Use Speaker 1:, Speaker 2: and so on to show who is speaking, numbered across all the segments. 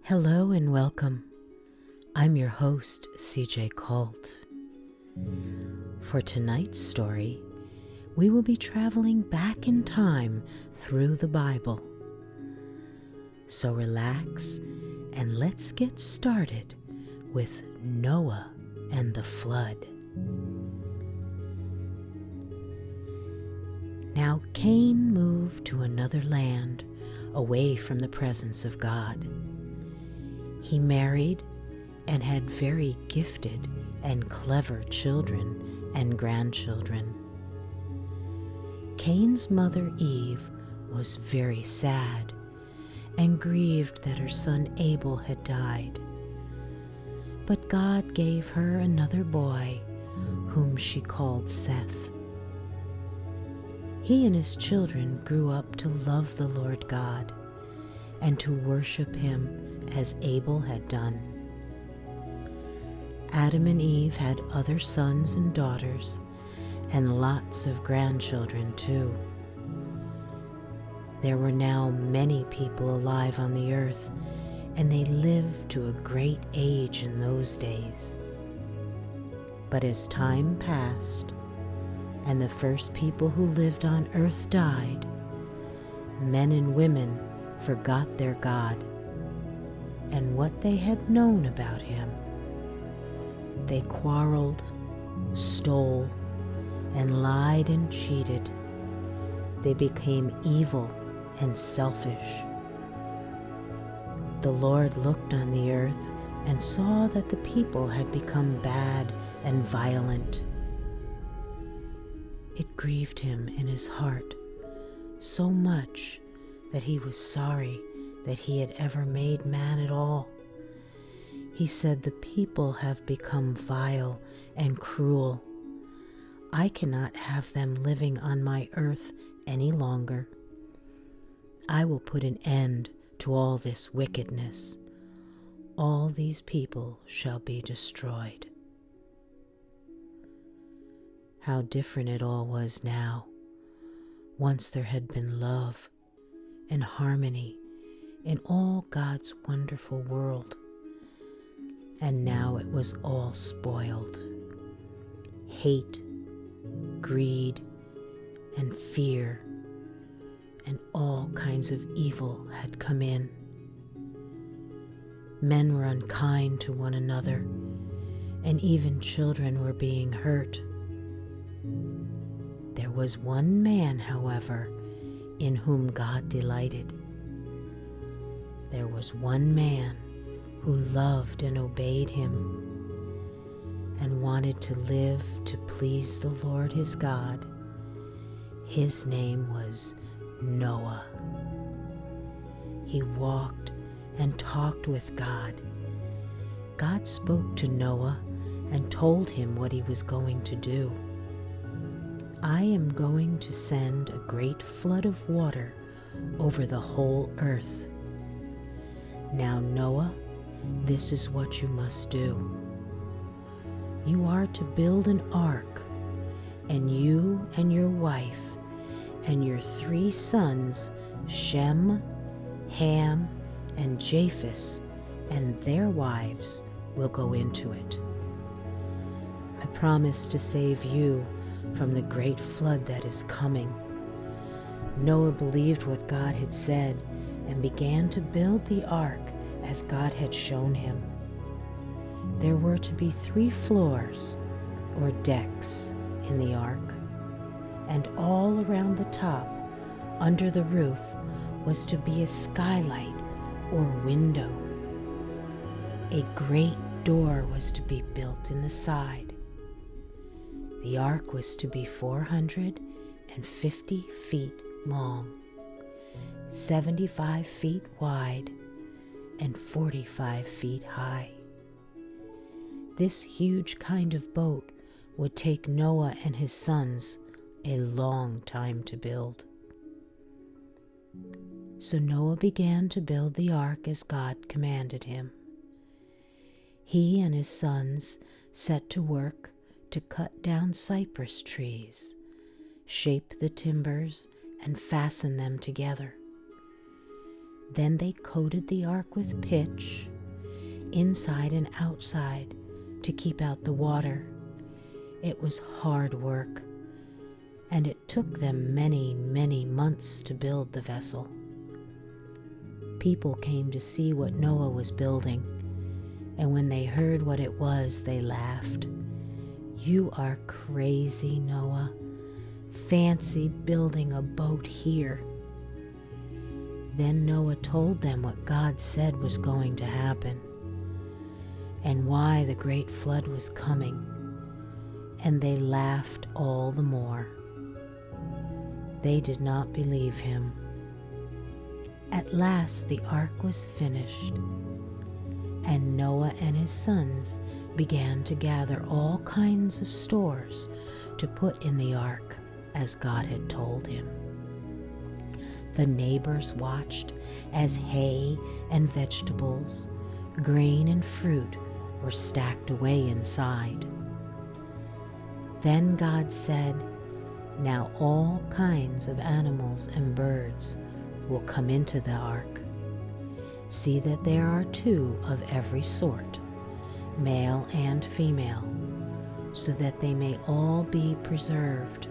Speaker 1: Hello and welcome. I'm your host, CJ Colt. For tonight's story, we will be traveling back in time through the Bible. So relax and let's get started with Noah and the flood. Now Cain moved to another land, away from the presence of God. He married and had very gifted and clever children and grandchildren. Cain's mother Eve was very sad and grieved that her son Abel had died. But God gave her another boy, whom she called Seth. He and his children grew up to love the Lord God and to worship him as Abel had done. Adam and Eve had other sons and daughters, and lots of grandchildren too. There were now many people alive on the earth, and they lived to a great age in those days. But as time passed, and the first people who lived on earth died, men and women forgot their God and what they had known about him. They quarreled, stole, and lied and cheated. They became evil and selfish. The Lord looked on the earth and saw that the people had become bad and violent. It grieved him in his heart so much that he was sorry that he had ever made man at all. He said, "The people have become vile and cruel. I cannot have them living on my earth any longer. I will put an end to all this wickedness. All these people shall be destroyed." How different it all was now. Once there had been love and harmony in all God's wonderful world, and now it was all spoiled. Hate, greed, and fear, and all kinds of evil had come in. Men were unkind to one another, and even children were being hurt. There was one man, however, in whom God delighted. There was one man who loved and obeyed him and wanted to live to please the Lord his God. His name was Noah. He walked and talked with God. God spoke to Noah and told him what he was going to do. "I am going to send a great flood of water over the whole earth. Now, Noah, this is what you must do. You are to build an ark, and you and your wife and your 3 sons, Shem, Ham, and Japheth, and their wives will go into it. I promise to save you from the great flood that is coming." Noah believed what God had said and began to build the ark as God had shown him. There were to be 3 floors, or decks, in the ark, and all around the top, under the roof, was to be a skylight or window. A great door was to be built in the side. The ark was to be 450 feet long, 75 feet wide, and 45 feet high. This huge kind of boat would take Noah and his sons a long time to build. So Noah began to build the ark as God commanded him. He and his sons set to work to cut down cypress trees, shape the timbers, and fasten them together. Then they coated the ark with pitch, inside and outside, to keep out the water. It was hard work, and it took them many, many months to build the vessel. People came to see what Noah was building, and when they heard what it was, they laughed. "You are crazy, Noah. Fancy building a boat here." Then Noah told them what God said was going to happen, and why the great flood was coming, and they laughed all the more. They did not believe him. At last the ark was finished, and Noah and his sons began to gather all kinds of stores to put in the ark, as God had told him. The neighbors watched as hay and vegetables, grain and fruit were stacked away inside. Then God said, "Now all kinds of animals and birds will come into the ark. See that there are 2 of every sort, male and female, so that they may all be preserved.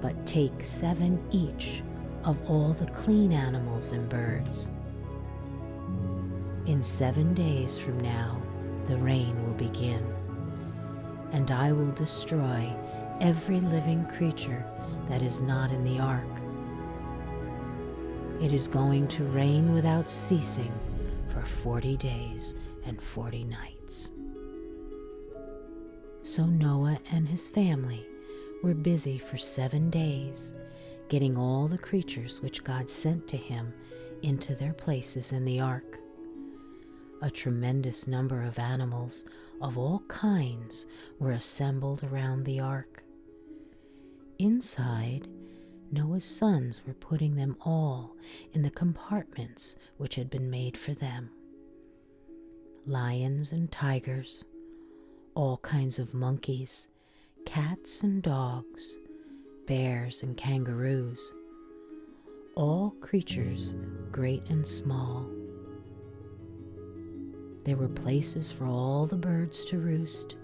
Speaker 1: But take 7 each of all the clean animals and birds. In 7 days from now, the rain will begin, and I will destroy every living creature that is not in the ark. It is going to rain without ceasing for 40 days and 40 nights." So Noah and his family were busy for 7 days, getting all the creatures which God sent to him into their places in the ark. A tremendous number of animals of all kinds were assembled around the ark. Inside, Noah's sons were putting them all in the compartments which had been made for them. Lions and tigers, all kinds of monkeys, cats and dogs, bears and kangaroos, all creatures great and small. There were places for all the birds to roost,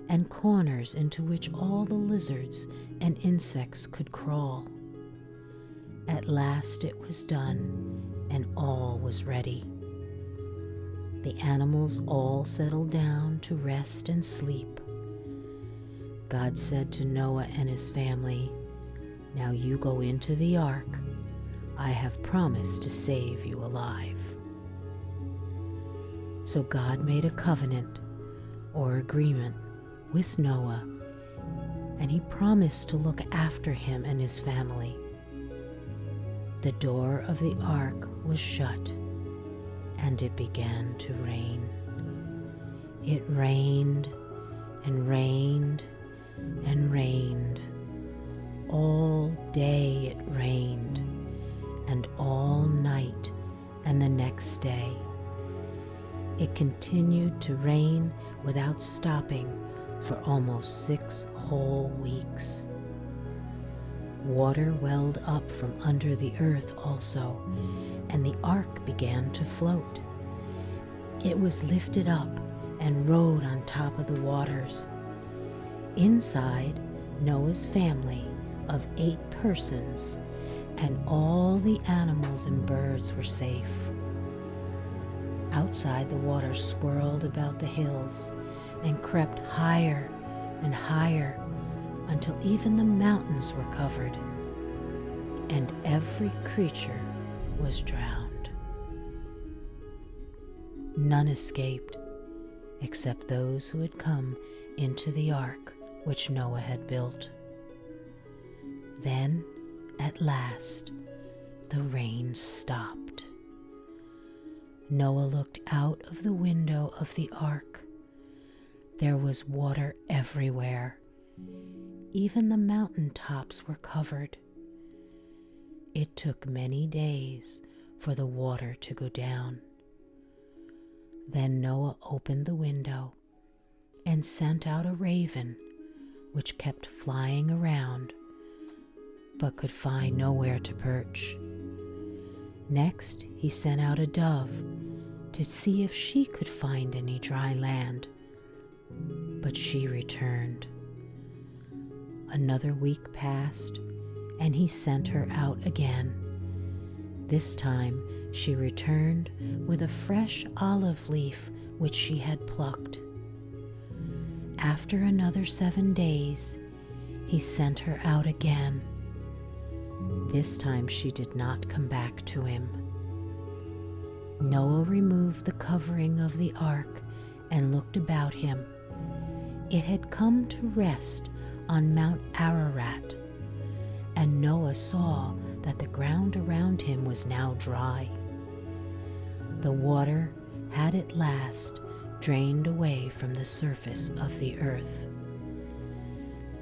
Speaker 1: and corners into which all the lizards and insects could crawl. At last it was done, and all was ready. The animals all settled down to rest and sleep. God said to Noah and his family, "Now you go into the ark. I have promised to save you alive." So God made a covenant, or agreement, with Noah, and he promised to look after him and his family. The door of the ark was shut, and it began to rain. It rained and rained and rained. All day it rained, and all night and the next day. It continued to rain without stopping for almost 6 whole weeks. Water welled up from under the earth also, and the ark began to float. It was lifted up and rode on top of the waters. Inside, Noah's family of 8 persons, and all the animals and birds were safe. Outside, the water swirled about the hills and crept higher and higher until even the mountains were covered, and every creature was drowned. None escaped, except those who had come into the ark which Noah had built. Then, at last, the rain stopped. Noah looked out of the window of the ark. There was water everywhere. Even the mountain tops were covered. It took many days for the water to go down. Then Noah opened the window and sent out a raven, which kept flying around, but could find nowhere to perch. Next, he sent out a dove to see if she could find any dry land, but she returned. Another week passed, and he sent her out again. This time she returned with a fresh olive leaf which she had plucked. After another 7 days, he sent her out again. This time she did not come back to him. Noah removed the covering of the ark and looked about him. It had come to rest on Mount Ararat, and Noah saw that the ground around him was now dry. The water had at last drained away from the surface of the earth.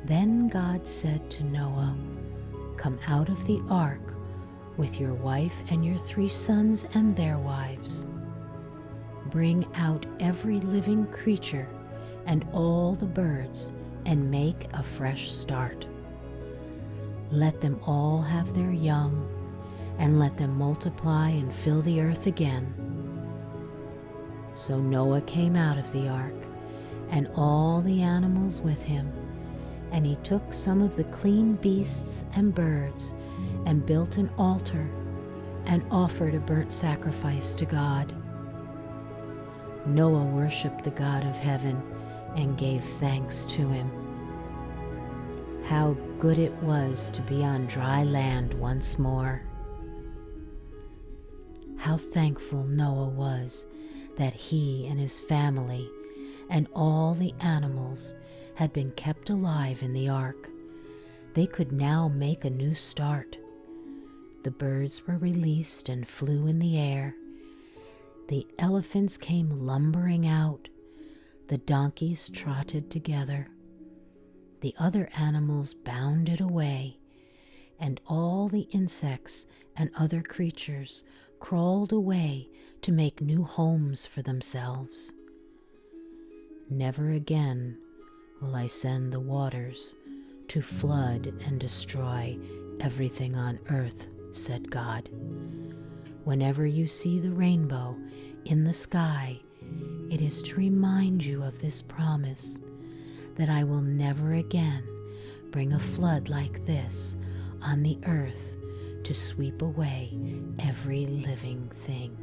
Speaker 1: Then God said to Noah, "Come out of the ark with your wife and your 3 sons and their wives. Bring out every living creature and all the birds, and make a fresh start. Let them all have their young, and let them multiply and fill the earth again." So Noah came out of the ark, and all the animals with him, and he took some of the clean beasts and birds, and built an altar, and offered a burnt sacrifice to God. Noah worshipped the God of heaven, and gave thanks to him. How good it was to be on dry land once more. How thankful Noah was that he and his family and all the animals had been kept alive in the ark. They could now make a new start. The birds were released and flew in the air. The elephants came lumbering out. The donkeys trotted together. The other animals bounded away, and all the insects and other creatures crawled away to make new homes for themselves. Never again will I send the waters to flood and destroy everything on earth, said God. Whenever you see the rainbow in the sky, it is to remind you of this promise, that I will never again bring a flood like this on the earth to sweep away every living thing.